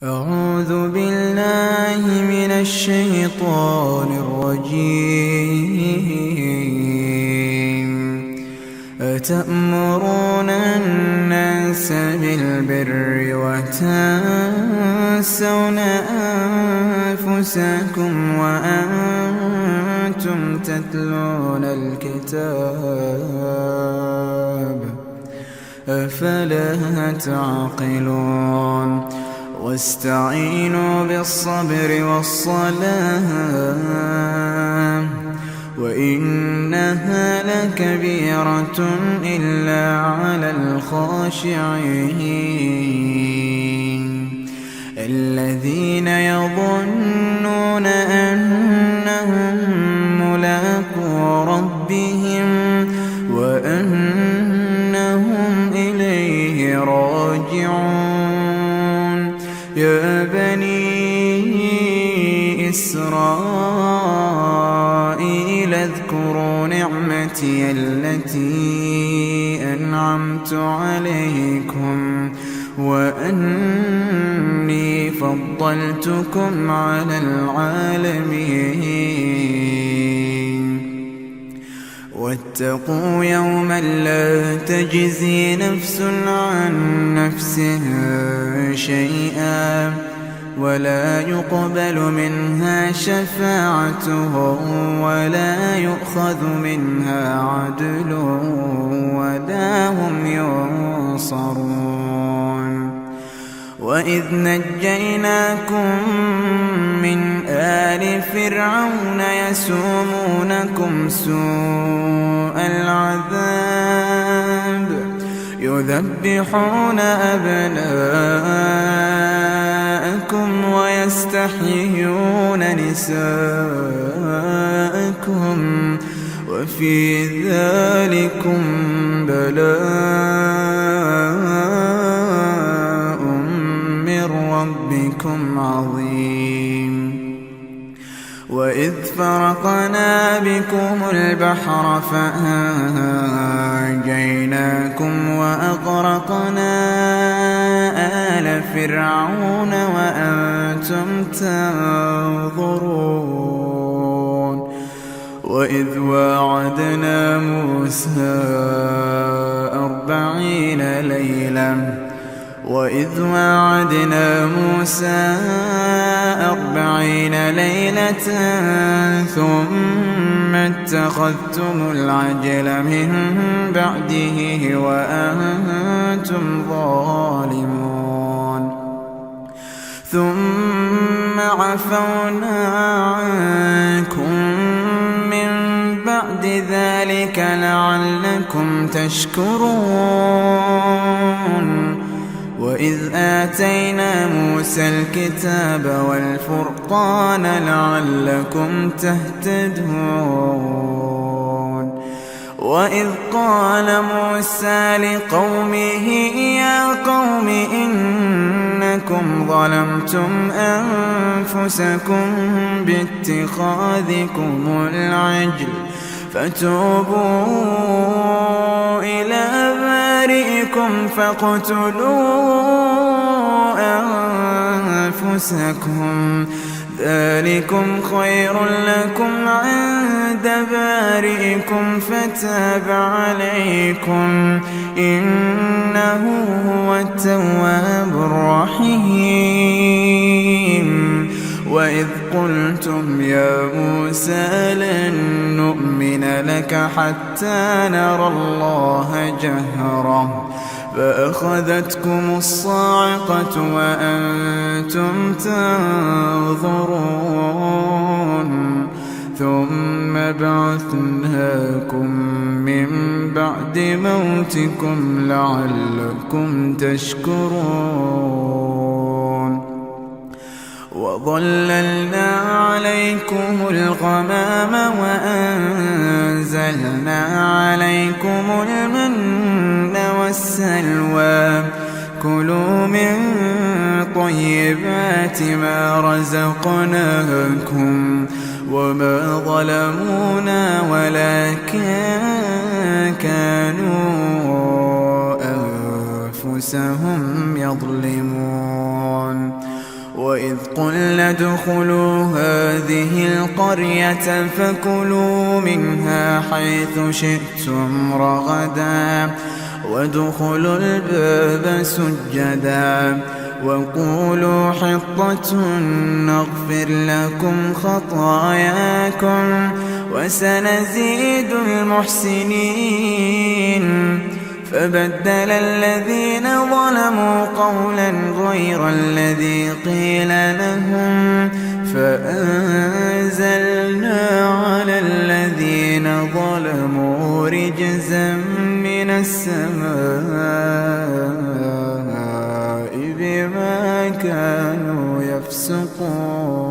أعوذ بالله من الشيطان الرجيم. أتأمرون الناس بالبر وتنسون أنفسكم وأنتم تتلون الكتاب أفلا تعقلون. واستعينوا بالصبر والصلاة وإنها لكبيرة إلا على الخاشعين الذين يظنون أنهم ملاقو ربهم وأنهم إليه راجعون. يا بني إسرائيل اذكروا نعمتي التي أنعمت عليكم وأني فضلتكم على العالمين. واتقوا يوما لا تجزي نفس عن نفس شيئا ولا يقبل منها شفاعة ولا يؤخذ منها عدل ولا هم ينصرون. وإذ نجيناكم من آل فرعون يسومونكم سوء العذاب يذبحون أبناءكم ويستحيون نساءكم وفي ذلكم بلاء من ربكم عظيم. وإذ فرقنا بكم البحر فأنجيناكم وأغرقنا آل فرعون وأنتم تنظرون. وإذ واعدنا موسى 40 ليلة ثم اتخذتم العجل من بعده وأنتم ظالمون. ثم عفونا عنكم من بعد ذلك لعلكم تشكرون. وإذ آتينا موسى الكتاب والفرقان لعلكم تهتدون. وإذ قال موسى لقومه يا قوم إنكم ظلمتم أنفسكم باتخاذكم العجل فتوبوا إلى بارئكم فاقتلوا أنفسكم ذلكم خير لكم عند بارئكم فتاب عليكم إنه هو التواب الرحيم. وإذ قلتم يا موسى لن نؤمن لك حتى نرى الله جهرة فأخذتكم الصاعقة وأنتم تنظرون. ثم بعثناكم من بعد موتكم لعلكم تشكرون. وظللنا عليكم الغمام وأنزلنا عليكم المن والسلوى كلوا من طيبات ما رزقناكم وما ظلمونا ولكن كانوا أنفسهم يظلمون. وإذ قلنا ادخلوا هذه القرية فكلوا منها حيث شئتم رغدا وادخلوا الباب سجدا وقولوا حطة نغفر لكم خطاياكم وسنزيد المحسنين. فبدل الذين ظلموا قولا غير الذي قيل لهم فأنزلنا على الذين ظلموا رجزا من السماء بما كانوا يفسقون.